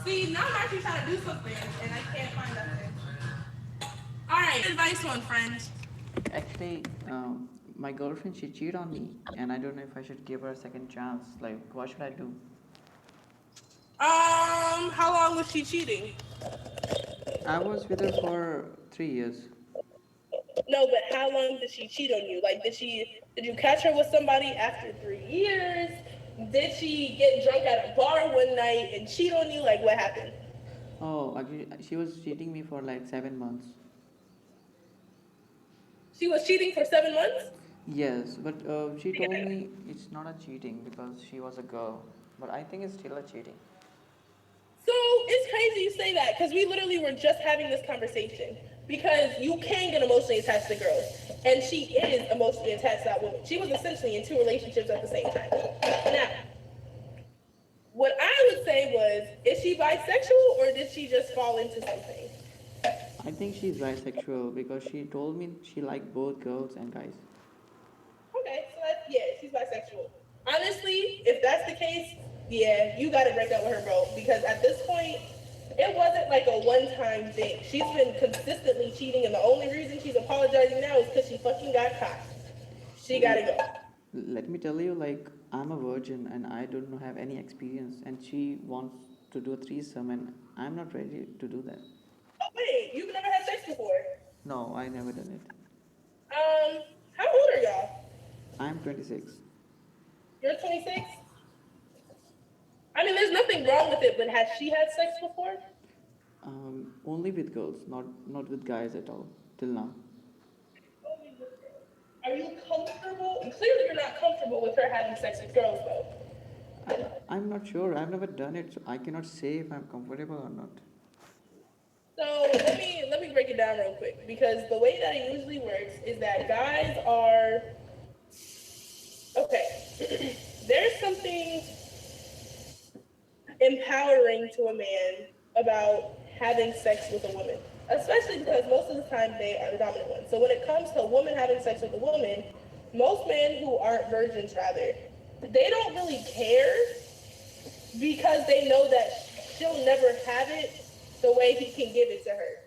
See, now I'm actually trying to do something and I can't find nothing. All right, advice one, friend. Actually, my girlfriend, she cheated on me, and I don't know if I should give her a second chance. Like, what should I do? How long was she cheating? I was with her for 3 years. No, but how long did she cheat on you? Like, did you catch her with somebody after 3 years? Did she get drunk at a bar one night and cheat on you? Like, what happened? Oh, actually, she was cheating me for like 7 months. She was cheating for 7 months? Yes, but she told me it's not a cheating because she was a girl. But I think it's still a cheating. So it's crazy you say that because we literally were just having this conversation. Because you can get emotionally attached to girls, and she is emotionally attached to that woman. She was essentially in two relationships at the same time. Now, what I would say was, is she bisexual or did she just fall into something? I think she's bisexual because she told me she liked both girls and guys. Okay, so that's, yeah, she's bisexual. Honestly, if that's the case, yeah, you got to break up with her, bro. Because at this point, it wasn't like a one-time thing. She's been consistently cheating, and the only reason she's apologizing now is because she fucking got caught. She got to L- go. Let me tell you, like, I'm a virgin and I don't have any experience, and she wants to do a threesome, and I'm not ready to do that. Oh wait, you've never had sex before? No, I never done it. How old are y'all? I'm 26. You're 26. I mean, there's nothing wrong with it, but has she had sex before? Only with girls, not with guys at all till now. Are you comfortable? Clearly, you're not comfortable with her having sex with girls, though. I'm not sure. I've never done it, so I cannot say if I'm comfortable or not. So let me break it down real quick because the way that it usually works is that guys are okay. There's something empowering to a man about having sex with a woman, especially because most of the time they are the dominant one. So when it comes to a woman having sex with a woman, most men who aren't virgins, rather, they don't really care because they know that she'll never have it the way he can give it to her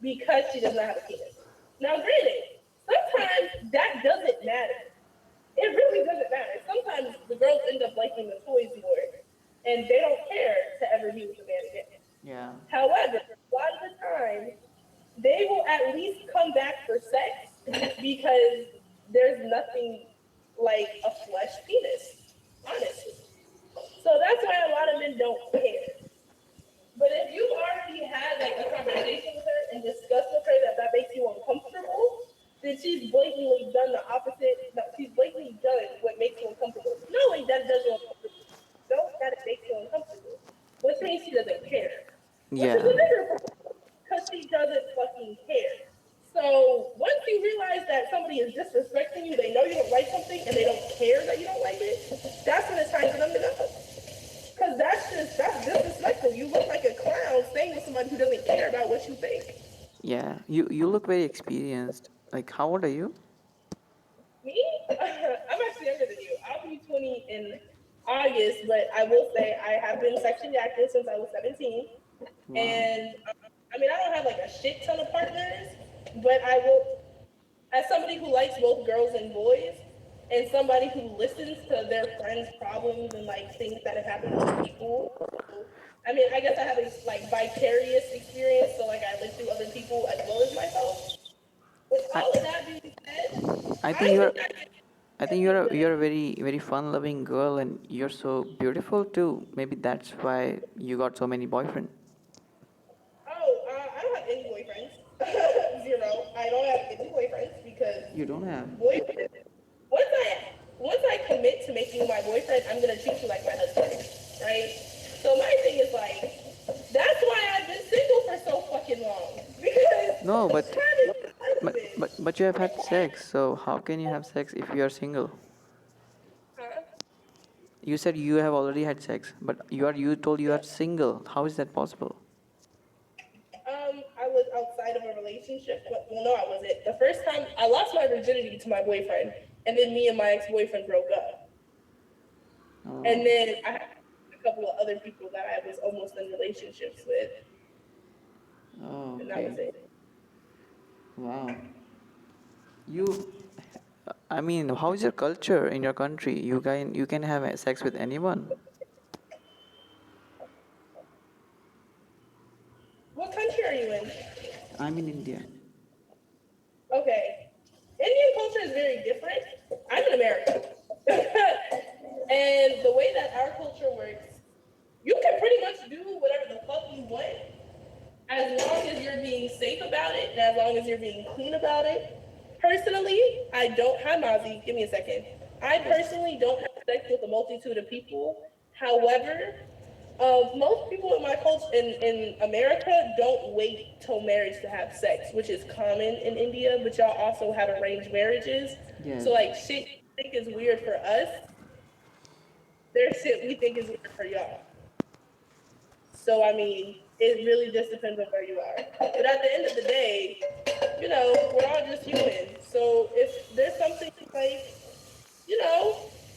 because she does not have a penis. Now, granted, sometimes that doesn't matter. It really doesn't matter. Sometimes the girls end up liking the toys more, and they don't care to ever be with a man again. Yeah. However, a lot of the time, they will at least come back for sex because there's nothing like a flesh penis, honestly. So that's why a lot of men don't care. But if you already had like a conversation with her and discussed with her that that makes you uncomfortable, then she's blatantly done the opposite. No, she's blatantly done what makes you uncomfortable, knowing that it does you uncomfortable. Know that it makes you uncomfortable, which means she doesn't care, which is Yeah. a bigger problem because she doesn't fucking care. So once you realize that somebody is disrespecting you, they know you don't like something and they don't care that you don't like it, that's when it's time for them to go. Because that's disrespectful. You look like a clown staying with somebody who doesn't care about what you think. Yeah. You look very experienced. Like, how old are you? Me? I'm actually younger than you. I'll be 20 in August, but I will say I have been sexually active since I was 17. Wow. And I mean, I don't have like a shit ton of partners, but I will, as somebody who likes both girls and boys, and somebody who listens to their friends' problems and like things that have happened to people. So, I mean, I guess I have a like vicarious experience, so like I live through other people as well as myself. With I all of that being said, I I think you're think I I think you're a very fun loving girl, and you're so beautiful too. Maybe that's why you got so many boyfriends. I don't have any boyfriends. Zero. I don't have any boyfriends because You don't have. boyfriend. Once I once I commit to making you my boyfriend, I'm gonna treat you like my husband, right? So my thing is like, that's why I've been single for so fucking long because No, I'm trying to be my husband. but you have had sex. So how can you have sex if you are single? Huh? You said you have already had sex, but you told you are Yeah. single. How is that possible? I was outside of a relationship. Well, no, I wasn't. The first time I lost my virginity to my boyfriend, and then me and my ex-boyfriend broke up. Oh, And then I had couple of other people that I was almost in relationships with, Oh, and that was okay. it. Wow. You, I mean, how is your culture in your country? You can have sex with anyone. What country are you in? I'm in India. Okay. Indian culture is very different. I'm in America. And the way that our culture works, you can pretty much do whatever the fuck you want as long as you're being safe about it and as long as you're being clean about it. Personally, I don't have Mozzie. Give me a second. I Yes. personally don't have sex with a multitude of people. However, most people in my culture in America don't wait till marriage to have sex, which is common in India, but y'all also have arranged marriages. So Yes. like shit you think is weird for us, there's shit we think is weird for y'all. So I mean, it really just depends on where you are. But at the end of the day, we're all just human. So if there's something like,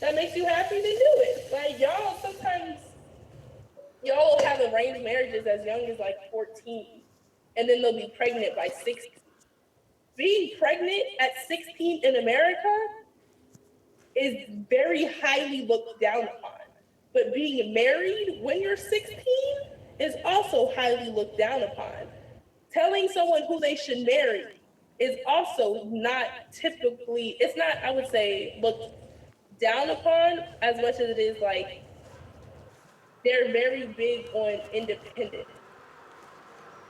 that makes you happy, then do it. Like y'all sometimes y'all will have arranged marriages as young as like 14, and then they'll be pregnant by 16. Being pregnant at 16 in America is very highly looked down upon. But being married when you're 16 is also highly looked down upon. Telling someone who they should marry is also not typically, it's not, I would say, looked down upon as much as it is like they're very big on independence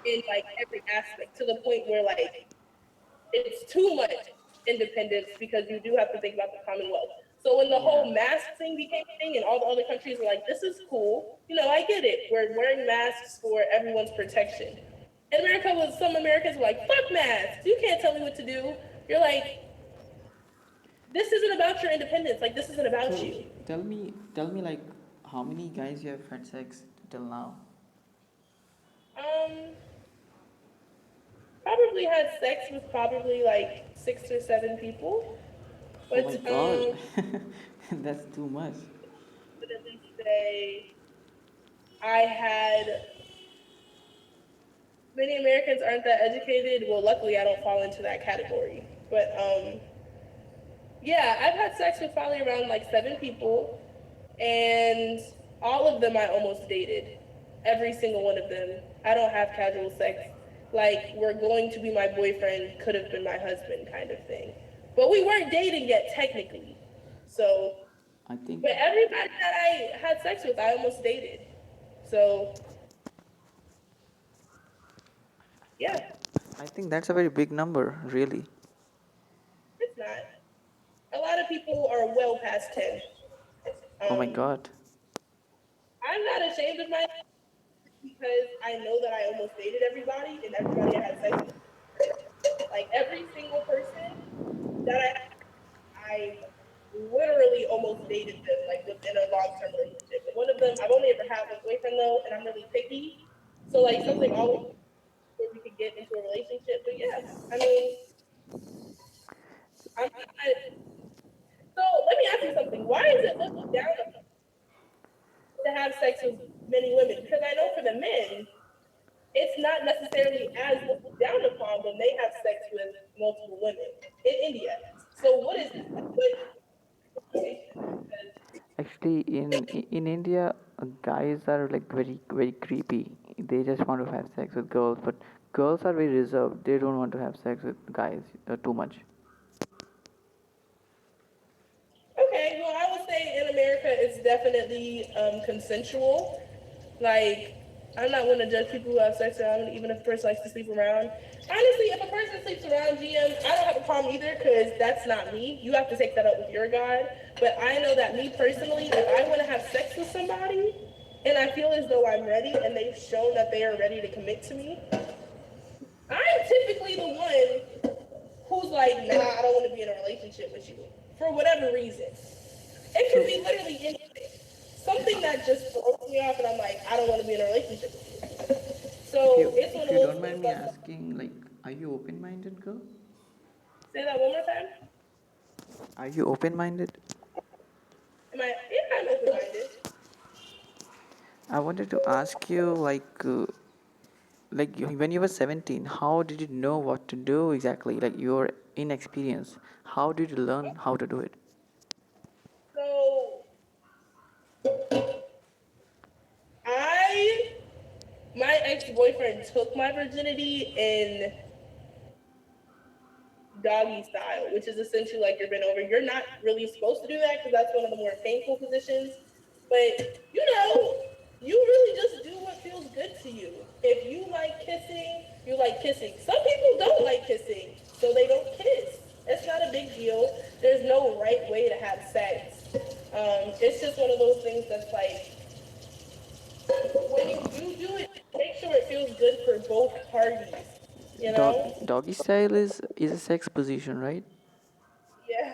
in like every aspect to the point where like it's too much independence because you do have to think about the Commonwealth. So when the Yeah. whole mask thing became a thing and all the other countries were like, this is cool, I get it. We're wearing masks for everyone's protection. In America, was some Americans were like, fuck masks. You can't tell me what to do. You're like, this isn't about your independence. Like, this isn't about So you. tell me like how many guys you have had sex till now? Um, Probably had sex with probably like 6 or 7 people. Oh But my God, that's too much. would at least say I had many Americans aren't that educated. Well, luckily I don't fall into that category. But yeah, I've had sex with probably around like 7 people, and all of them I almost dated. Every single one of them. I don't have casual sex. Like we're going to be my boyfriend, could have been my husband kind of thing. But we weren't dating yet technically. So, I think but everybody that I had sex with, I almost dated. So, I, yeah, I think that's a very big number, really. it's not. A lot of people are well past 10. Oh my Um, God. I'm not ashamed of my because I know that I almost dated everybody and everybody I had sex with. Like every single person that I literally almost dated them, like within a long term relationship. And one of them, I've only ever had one boyfriend though, and I'm really picky. So like something always where we could get into a relationship. But yeah, I mean, I'm not. So let me ask you something. Why is it looked down to have sex with many women? Because I know for the men, it's not necessarily as looked down upon when they have sex with multiple women in India. So what is that? What situation? Actually, in India, guys are like very very creepy. They just want to have sex with girls, but girls are very reserved. They don't want to have sex with guys too much. Okay, well, I would say in America it's definitely consensual. Like, I'm not going to judge people who have sex around, even if a person likes to sleep around. Honestly, if a person sleeps around, GM, I don't have a problem either because that's not me. You have to take that up with your God. But I know that me personally, if I want to have sex with somebody and I feel as though I'm ready and they've shown that they are ready to commit to me, I'm typically the one who's like, nah, I don't want to be in a relationship with you for whatever reason. It could So, be literally anything. Something that just throws me off and I'm like, I don't want to be in a relationship with you. if So you it's one if of you those don't mind things me like, asking, like, are you open-minded, girl? say that one more time. Are you open-minded? Yeah, I'm open minded. I wanted to ask you, when you were 17, how did you know what to do exactly? Like your inexperience, how did you learn how to do it? So I, my ex-boyfriend took my virginity in doggy style, which is essentially like you're bent over. You're not really supposed to do that because that's one of the more painful positions. But you really just do what feels good to you. If you like kissing, you like kissing. Some people don't like kissing, so they don't kiss. It's not a big deal. There's no right way to have sex. It's just one of those things that's like when you do it, make sure it feels good for both parties. You know? Doggy style is a sex position, right? Yeah.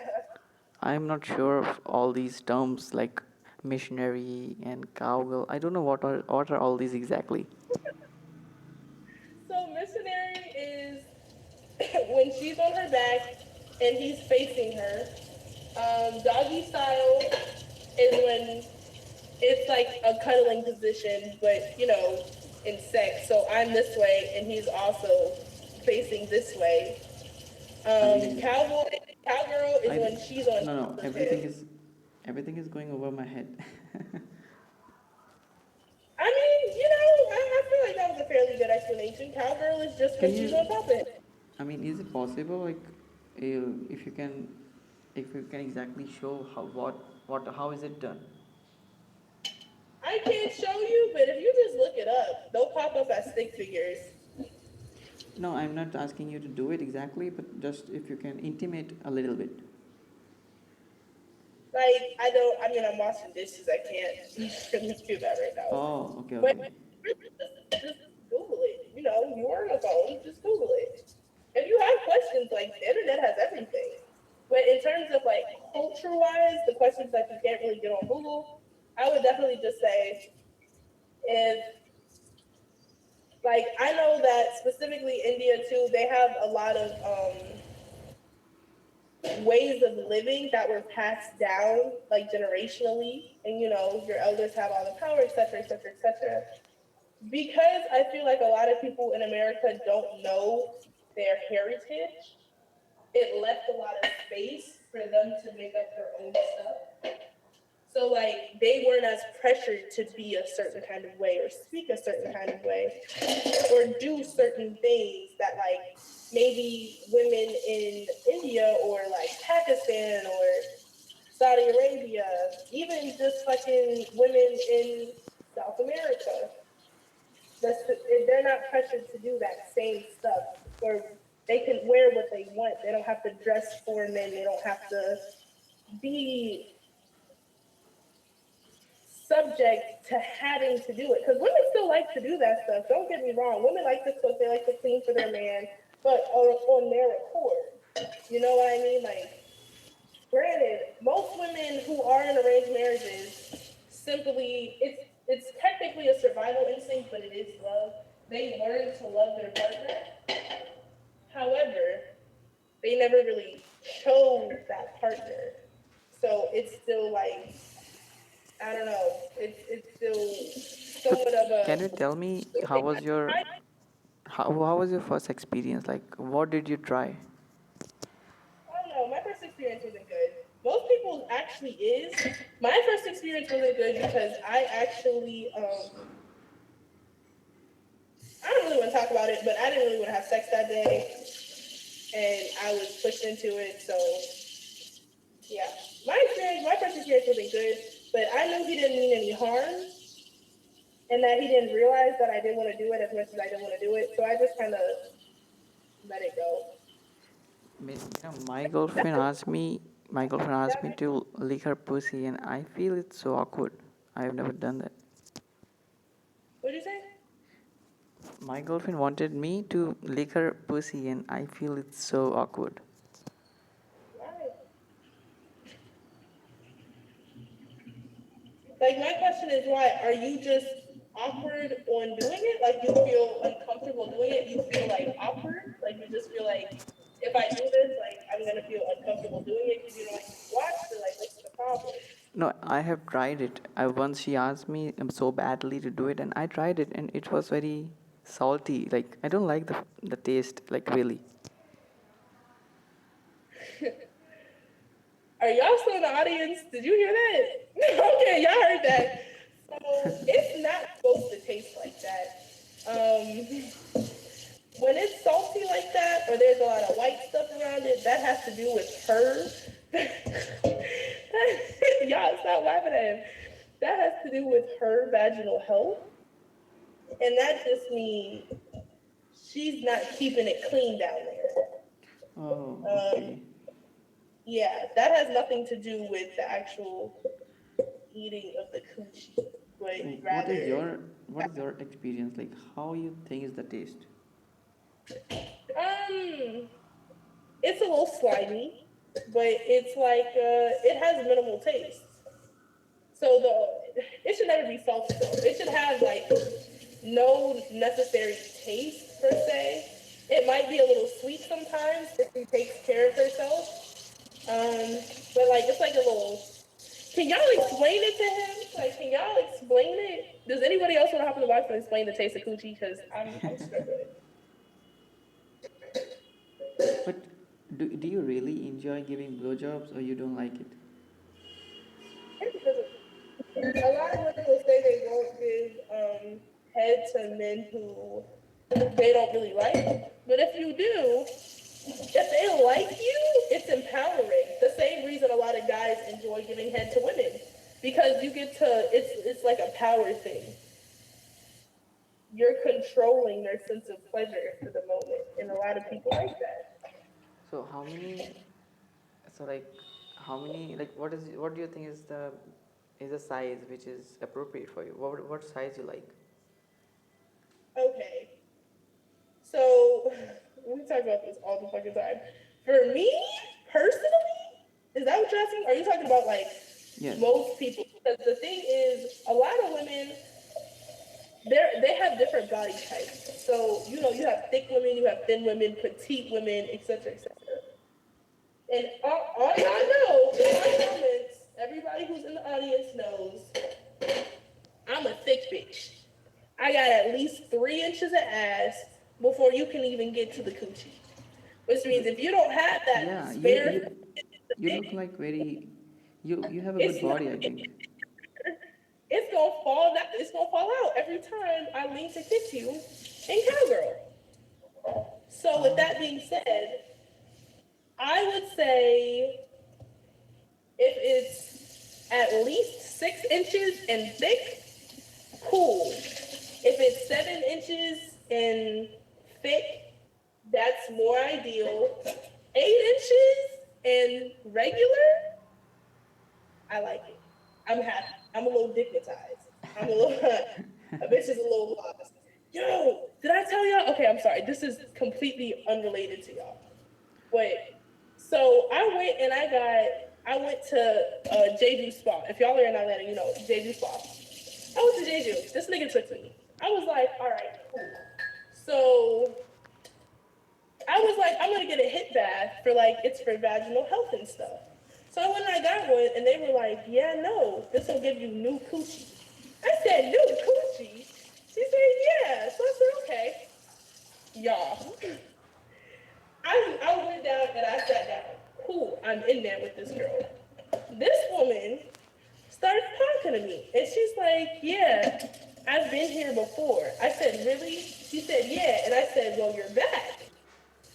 I'm not sure of all these terms like missionary and cowgirl. I don't know what are all these exactly. So missionary is when she's on her back and he's facing her. Doggy style is when it's like a cuddling position, but in sex. So I'm this way and he's also facing this way. I mean, Cowgirl is I when she's on no, top no, of him. everything is going over my head. I mean, I feel like that was a fairly good explanation. Cowgirl is just when Can she's you? on top of him. I mean, is it possible, if you can, if you can exactly show how is it done? I can't show you, but if you just look it up, they'll pop up as stick figures. No, I'm not asking you to do it exactly, but just if you can intimate a little bit. Like I don't. I mean, I'm washing dishes. I can't really do that right now. Oh, okay, But okay. just Google it. You are on a phone. Just Google it. If you have questions, like the internet has everything. But in terms of like culture-wise, the questions that you can't really get on Google, I would definitely just say if like I know that specifically India too, they have a lot of ways of living that were passed down like generationally, and your elders have all the power, etc., etc., etc. Because I feel like a lot of people in America don't know their heritage, it left a lot of space for them to make up their own stuff. So like they weren't as pressured to be a certain kind of way or speak a certain kind of way or do certain things that like maybe women in India or like Pakistan or Saudi Arabia, even just fucking women in South America, they're not pressured to do that same stuff, or they can wear what they want. They don't have to dress for men. They don't have to be subject to having to do it. Because women still like to do that stuff. Don't get me wrong. Women like to cook. They like to clean for their man, but on their accord. You know what I mean? Like, granted, most women who are in arranged marriages simply it's technically a survival instinct, but it is love. They learn to love their partner. However, they never really chose that partner. So it's still like I don't know. It's still So, somewhat of can you a tell me how was your first experience? Like, what did you try? I don't know. My first experience wasn't good. Most people's actually is. My first experience wasn't good because I actually I don't really want to talk about it, but I didn't really want to have sex that day, and I was pushed into it. So yeah, my first experience wasn't good, but I knew he didn't mean any harm, and that he didn't realize that I didn't want to do it as much as I didn't want to do it. So I just kind of let it go. My girlfriend asked me to lick her pussy, and I feel it's so awkward. I've never done that. What did you say? My girlfriend wanted me to lick her pussy, and I feel it's so awkward. Why? Like my question is why? Are you just awkward on doing it? Like you feel uncomfortable doing it? You feel like awkward? Like you just feel like if I do this, like I'm gonna feel uncomfortable doing it because you don't like to be watched, or like what's the problem? No, I have tried it. I once she asked me so badly to do it, and I tried it, and it was very salty. Like I don't like the taste. Like really. Are y'all still in the audience? Did you hear that? Okay, y'all heard that. So it's not supposed to taste like that. When it's salty like that, or there's a lot of white stuff around it, that has to do with her. Y'all stop laughing at him. That has to do with her vaginal health, and that just means she's not keeping it clean down there. Oh, Um, okay. yeah, that has nothing to do with the actual eating of the coochie, but What is rather, your experience like? How you think is the taste? um, it's a little slimy, but it's like it has minimal taste. So it should never be salty though. It should have like no necessary taste per se. It might be a little sweet sometimes if she takes care of herself. Um, but like it's like a little. Can y'all explain it to him? Like, can y'all explain it? Does anybody else want to hop in the box and explain the taste of coochie? Because I'm struggling. But do you really enjoy giving blowjobs or you don't like it? A lot of women will say they won't give head to men who they don't really like. But if you do, if they like you, it's empowering. The same reason a lot of guys enjoy giving head to women, because you get to it's like a power thing. You're controlling their sense of pleasure for the moment, and a lot of people like that. So how many? So like, how many? Like, what do you think is the size which is appropriate for you? What size you like? Okay, so we talk about this all the fucking time. For me personally, is that what you're asking? Are you talking about like Yes. most people? Because the thing is, a lot of women they have different body types. So you have thick women, you have thin women, petite women, etc., etc. And all y'all know in my comments, everybody who's in the audience knows I'm a thick bitch. I got at least 3 inches of ass before you can even get to the coochie. Which means if you don't have that Yeah, spare, you look like very you have a good it's not. body, I think. It's gonna fall. It's gonna fall out every time I lean to kiss you in cowgirl. So with Uh, that being said, I would say if it's at least 6 inches and thick, cool. If it's 7 inches and thick, that's more ideal. 8 inches and regular, I like it. I'm happy. I'm a little dignitized. I'm a little, a bitch is a little lost. Yo, did I tell y'all? Okay, I'm sorry. This is completely unrelated to y'all. But so I went to Jeju Spa. If y'all are in Atlanta, you know Jeju Spa. I went to Jeju. This nigga took me. I was like, all right, cool. So I was like, I'm gonna get a hip bath for like it's for vaginal health and stuff. So I went and I got one, and they were like, yeah, no, this will give you new coochie. I said, new coochie? She said, yeah. So I said, okay. Y'all, I went down and I sat down. Cool, I'm in there with this girl. This woman starts talking to me, and she's like, yeah, I've been here before. I said, really? She said, yeah. And I said, well, you're back.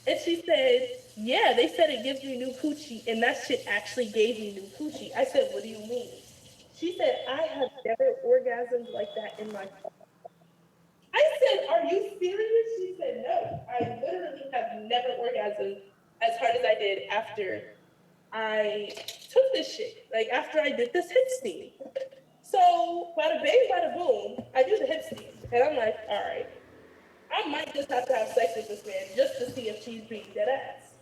And she said, yeah, they said it gives you new coochie, and that shit actually gave me new coochie. I said, what do you mean? She said, I have never orgasmed like that in my life. I said, are you serious? She said, no. I literally have never orgasmed as hard as I did after I took this shit. Like after I did this hip steam. So bada bing, bada boom, I do the hip steam. And I'm like, all right, I might just have to have sex with this man just to see if she's being dead ass.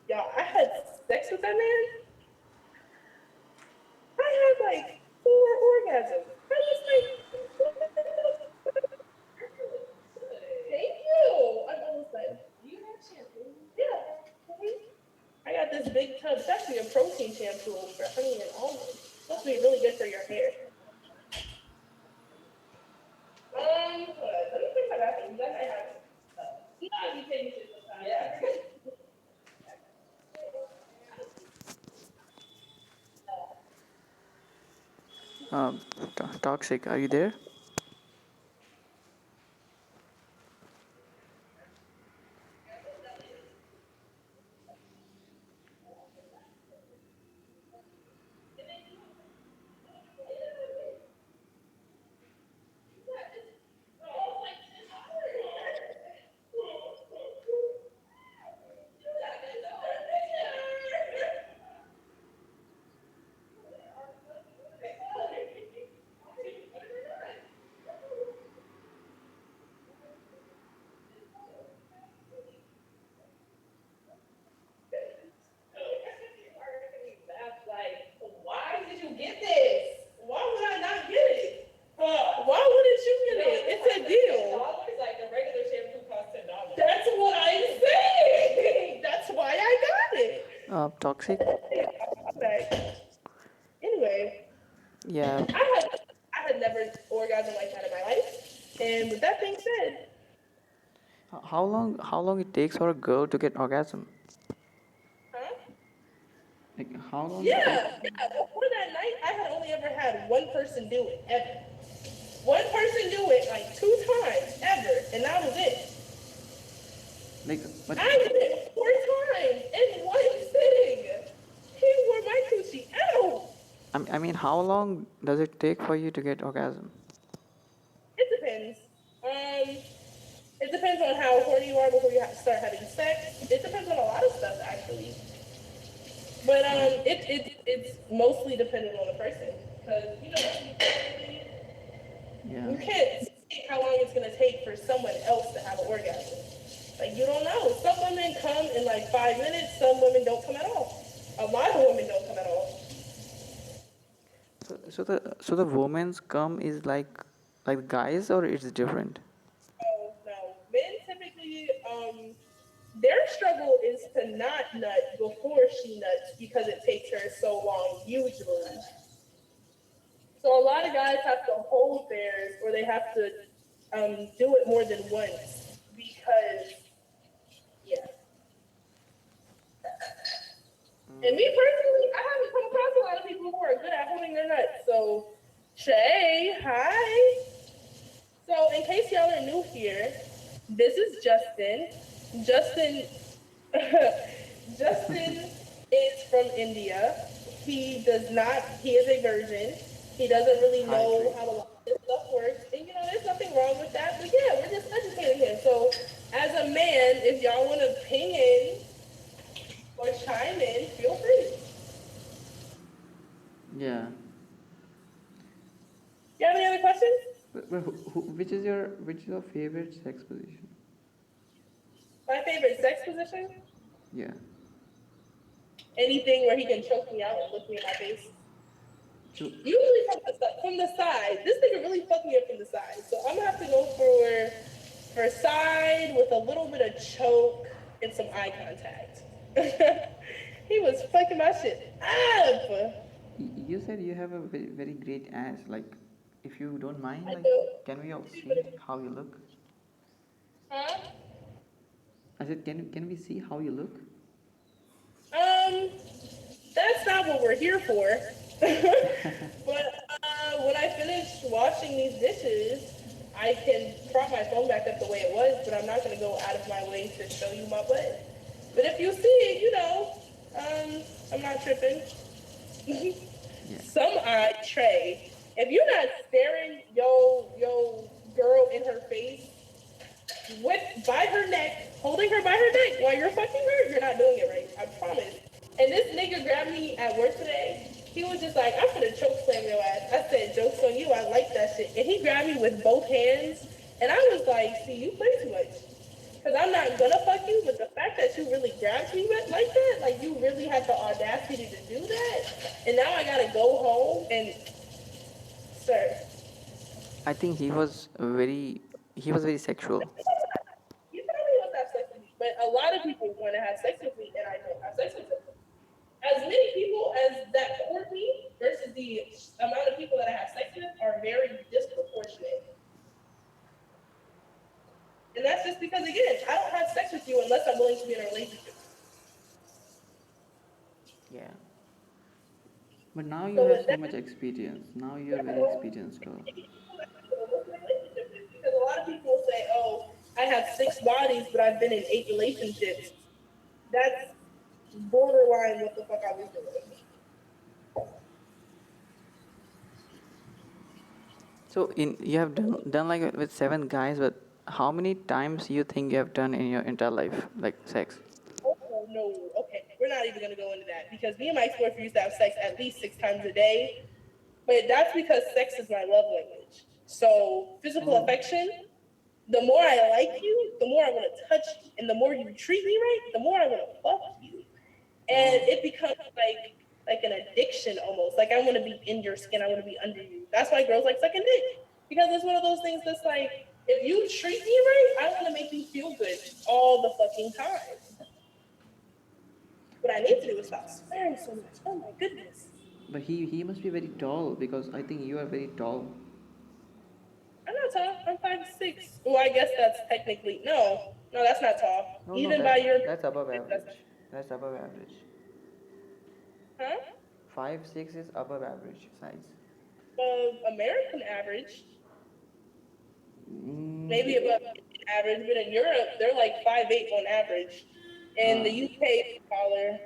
Y'all, I had sex with that man. I had like 4 orgasms. I was like, thank you. I'm almost done. Do you have shampoo? Yeah. I got this big tub. It's actually a protein shampoo for honey and almonds. to be really good for your hair. Hold on. Let me fix my bathroom. You guys might have. You know, I be taking shit sometimes. Yeah. Um, Toxic, are you there? Like, why did you get this? Why would I not get it? Why wouldn't you get it? It's a deal. It's like the regular shampoo costs $10. That's what I'm saying. That's why I got it. Toxic? Okay. Anyway, Yeah. I had never orgasmed like that in my life. And with that being said, How long it takes for a girl to get orgasm? huh? Like how long it takes? Yeah. Before that night, I had only ever had one person do it ever. One person do it like 2 times ever, and that was it. Like, but I did it 4 times in one sitting. He wore my coochie out. I mean, how long does it take for you to get orgasm? It depends. It depends on how horny you are before you start having sex. It depends on a lot of stuff actually. But it's mostly dependent on the person because Yeah. you can't see how long it's gonna take for someone else to have an orgasm. Like you don't know. Some women come in like 5 minutes. Some women don't come at all. A lot of women don't come at all. So the woman's cum is like guys, or it's different? Oh no, men typically their struggle is to not nut before she nuts because it takes her so long usually. So a lot of guys have to hold theirs or they have to do it more than once because yeah. And me personally, I haven't come across a lot of people who are good at holding their nuts. So Shay, hi. So in case y'all are new here, this is Justin. Justin Justin is from India. He is a virgin. He doesn't really Hi, know Tree. how a lot of this stuff works. And there's nothing wrong with that. But yeah, we're just educating him. So as a man, if y'all want to ping in or chime in, feel free. Yeah. You have any other questions? But which is your favorite sex position? My favorite sex position? Yeah. Anything where he can choke me out and look me in my face. So Usually from the side. This nigga really fucked me up from the side. So I'm gonna have to go for side with a little bit of choke and some eye contact. He was fucking my shit up. you said you have a very great ass. Like, if you don't mind, I like, do. can we all see how you look? Huh? I said, can we see how you look? Um, that's not what we're here for. But when I finish washing these dishes, I can prop my phone back up the way it was, but I'm not going to go out of my way to show you my butt. But if you see it, I'm not tripping. Yeah. Some eye tray. If you're not staring yo girl in her face by her neck, holding her by her neck while you're fucking her, you're not doing it right. I promise. And this nigga grabbed me at work today. He was just like, I'm gonna choke slam your ass. I said, joke's on you, I like that shit. And he grabbed me with both hands. And I was like, see, you play too much. Because I'm not gonna fuck you, but the fact that you really grabbed me like that, like you really had the audacity to do that. And now I gotta go home and, sir, I think he was very sexual. you probably want to have sex with me. But a lot of people want to have sex with me, and I don't have sex with them. As many people as that court me versus the the amount of people that I have sex with are very disproportionate. And that's just because, again, I don't have sex with you unless I'm willing to be in a relationship. Yeah. But now you So have with so that, much experience. Now you're very no, experienced girl. relationship is because a lot of people say, "Oh, I have 6 bodies, but I've been in 8 relationships." That's borderline what the fuck I was doing. So in you have done like with 7 guys, but how many times you think you have done in your entire life, like sex? Oh no, okay, we're not even gonna go into that because me and my ex-boyfriend used to have sex at least 6 times a day. But that's because sex is my love language. So physical Oh. affection, the more I like you, the more I want to touch you, and the more you treat me right, the more I want to fuck you. And Oh. it becomes like an addiction almost. Like I want to be in your skin, I want to be under you. That's why girls like sucking dick because it's one of those things that's like if you treat me right, I want to make you feel good all the fucking time. What I need to do is stop swearing so much. Oh my goodness. But he must be very tall because I think you are very tall. I'm not tall. I'm 5'6". Well, I guess that's technically no, that's not tall. No, no, Even by your that's above that's average. That's above average. huh? 5'6" is above average size. American average, Mm, maybe above average, but in Europe they're like 5'8" on average. In the uh, UK taller.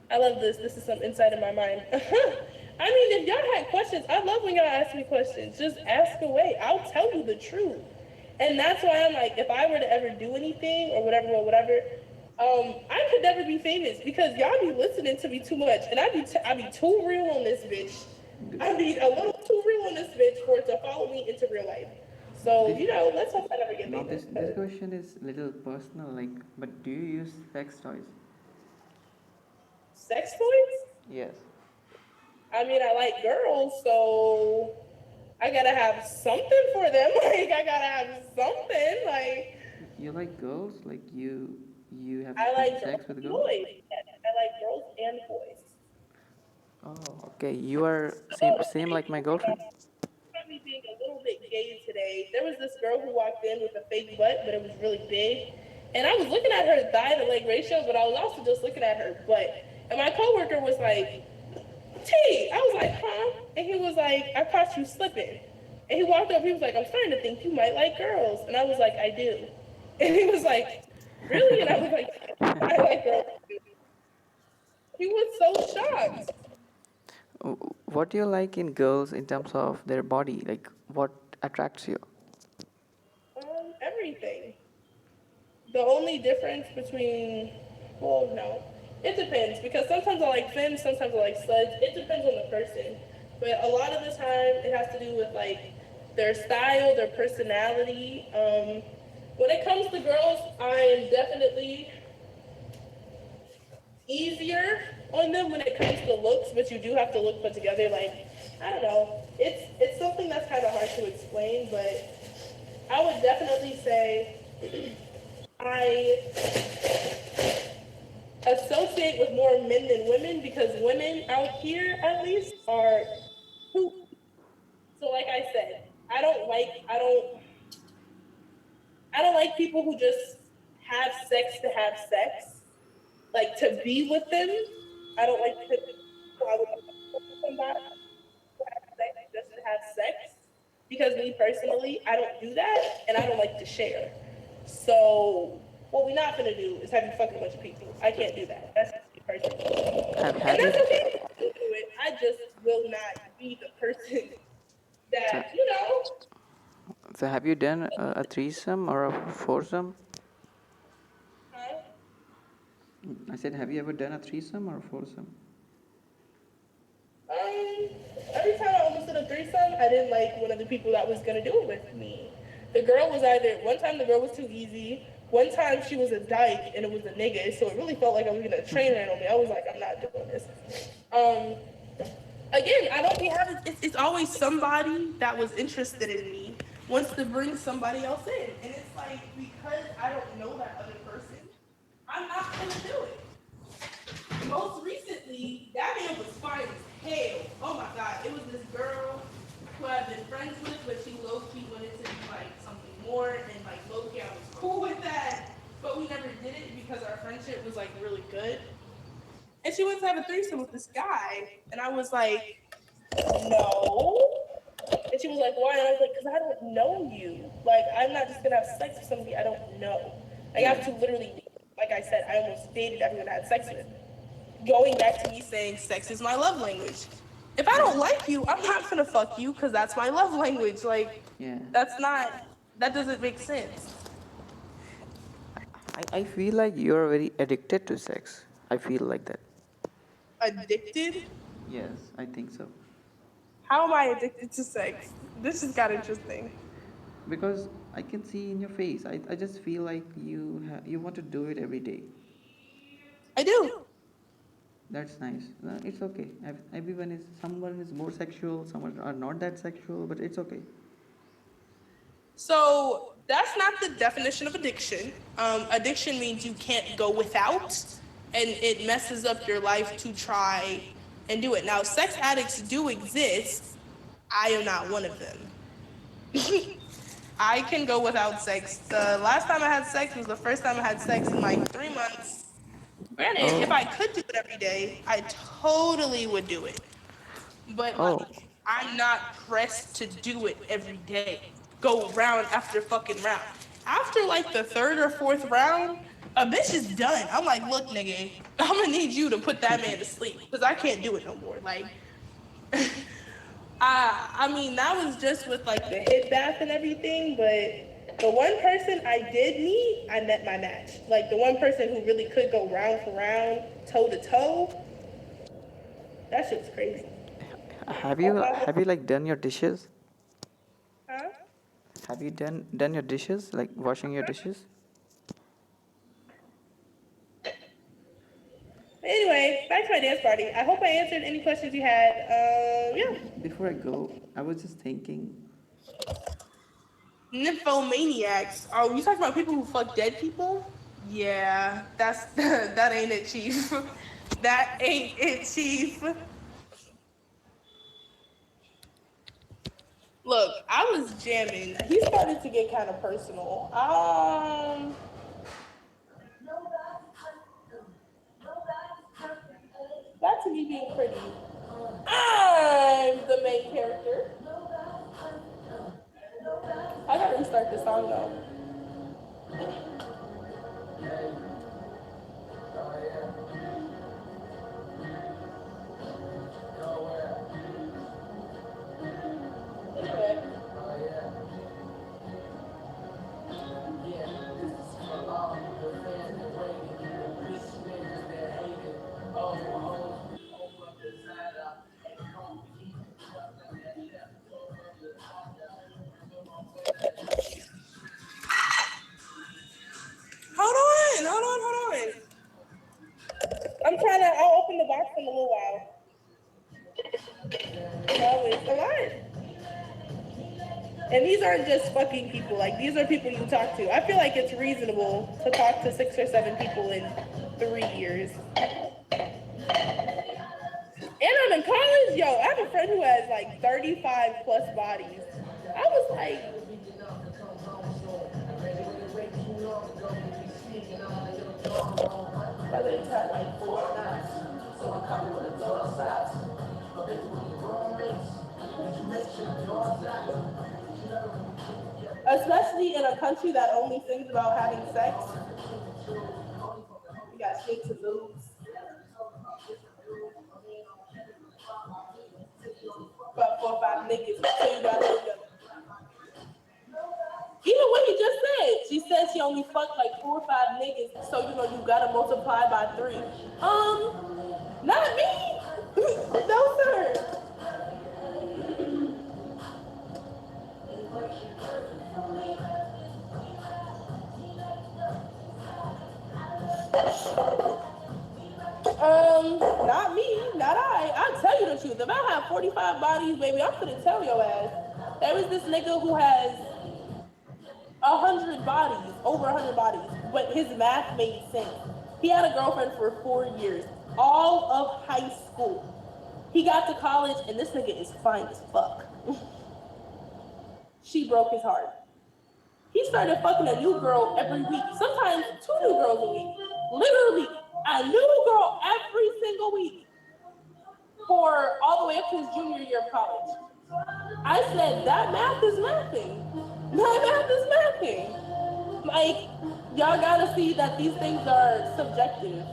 I love this. This is some insight in my mind. I mean, if y'all had questions, I love when y'all ask me questions. Just ask away. I'll tell you the truth. And that's why I'm like, if I were to ever do anything or whatever, I could never be famous because y'all be listening to me too much, and I be too real on this bitch. I be a little too real on this bitch for it to follow me into real life. So this let's hope I never get now famous. this question is little personal. Like, but do you use sex toys? Sex toys? Yes. I mean, I like girls, so I gotta have something for them. Like I gotta have something. Like You like girls? Like you have I like girls sex with and girls? boys. Yes, I like girls and boys. Oh, okay. You are Oh, same like my girlfriend. probably being a little bit gay today. There was this girl who walked in with a fake butt, but it was really big. And I was looking at her thigh to leg ratio, but I was also just looking at her butt. And my coworker was like, T. I was like, huh? And he was like, I caught you slipping. And he walked up, he was like, I'm starting to think you might like girls. And I was like, I do. And he was like, really? And I was like, I like girls. He was so shocked. What do you like in girls in terms of their body? Like, what attracts you? Everything. The only difference between, well, no, it depends because sometimes I like femmes, sometimes I like studs. It depends on the person, but a lot of the time it has to do with like their style, their personality. When it comes to girls, I am definitely easier on them when it comes to looks, but you do have to look put together. Like I don't know, it's something that's kind of hard to explain, but I would definitely say I associate with more men than women because women out here at least are too. So like I said, I don't like people who just have sex to have sex, like to be with them. I don't like to. So I would somebody who has sex just to have sex because me personally, I don't do that and I don't like to share. So what we're not gonna do is have you fucking a bunch of people. I can't do that. That's just me personally. And Have you that's okay to do it. I just will not be the person so, that, so have you done a threesome or a foursome? huh? I said, have you ever done a threesome or a foursome? Um, every time I almost did a threesome, I didn't like one of the people that was gonna do it with me. The girl was either one time the girl was too easy, one time she was a dyke and it was a nigga, so it really felt like I was gonna train her on me. I was like, I'm not doing this. Um, again, I don't be having. It's always somebody that was interested in me wants to bring somebody else in, and it's like because I don't know that other person, I'm not gonna do it. Most recently, that man was fine as hell. Oh my have a threesome with this guy. And I was like, no. And she was like, why? And I was like, because I don't know you. Like, I'm not just going to have sex with somebody I don't know. I Yeah. have to literally, like I said, I almost dated everyone I had sex with. Going back to me saying sex is my love language. If I don't like you, I'm not going to fuck you because that's my love language. Like, Yeah. that's not, that doesn't make sense. I feel like you're very addicted to sex. I feel like that. Addicted? Yes, I think so. How am I addicted to sex? This just got interesting. Because I can see in your face. I just feel like you want to do it every day. I do. That's nice. It's okay. Everyone is someone is more sexual, someone are not that sexual, but it's okay. So that's not the definition of addiction. Addiction means you can't go without, and it messes up your life to try and do it. Now, sex addicts do exist. I am not one of them. I can go without sex. The last time I had sex was the first time I had sex in like 3 months. Granted, if Oh. I could do it every day, I totally would do it. But Oh. like, I'm not pressed to do it every day. Go round after fucking round. After like the third or fourth round, a bitch is done. I'm like, look, nigga, I'm gonna need you to put that man to sleep because I can't do it no more. Like, I mean, that was just with like the hit bath and everything, but the one person I did meet, I met my match. Like the one person who really could go round for round, toe to toe, that shit was crazy. Have you like done your dishes? Huh? Have you done your dishes, like washing your dishes? Anyway, back to my dance party. I hope I answered any questions you had. Yeah. Before I go, I was just thinking. Nymphomaniacs. Oh, you talking about people who fuck dead people? Yeah, that's that ain't it, chief. That ain't it, chief. Look, I was jamming. He started to get kind of personal. Back to me being pretty. I'm the main character. I gotta restart this song though. Anyway. Hold on. I'm trying to. I'll open the box in a little while. No, it's a lot. And these aren't just fucking people. Like these are people you talk to. I feel like it's reasonable to talk to 6 or 7 people in 3 years. And I'm in college, yo. I have a friend who has like 35 plus bodies. I was like, brother, had like 4 nuts. So I'm coming with a total size. Especially in a country that only thinks about having sex. You got shit to lose. About 4 or 5 niggas. So you got to even what he just said, she said she only fucked like 4 or 5 niggas, so you gotta multiply by 3. Not me. No sir. Not me, not I. I'll tell you the truth. If I have 45 bodies, baby, I'm gonna tell your ass. There is this nigga who has 100 bodies, over 100 bodies, but his math made sense. He had a girlfriend for 4 years, all of high school. He got to college, and this nigga is fine as fuck. She broke his heart. He started fucking a new girl every week, sometimes 2 new girls a week, literally. a new girl every single week for all the way up to his junior year of college. I said, that math is mathing. That math is mathing. Like, y'all gotta see that these things are subjective.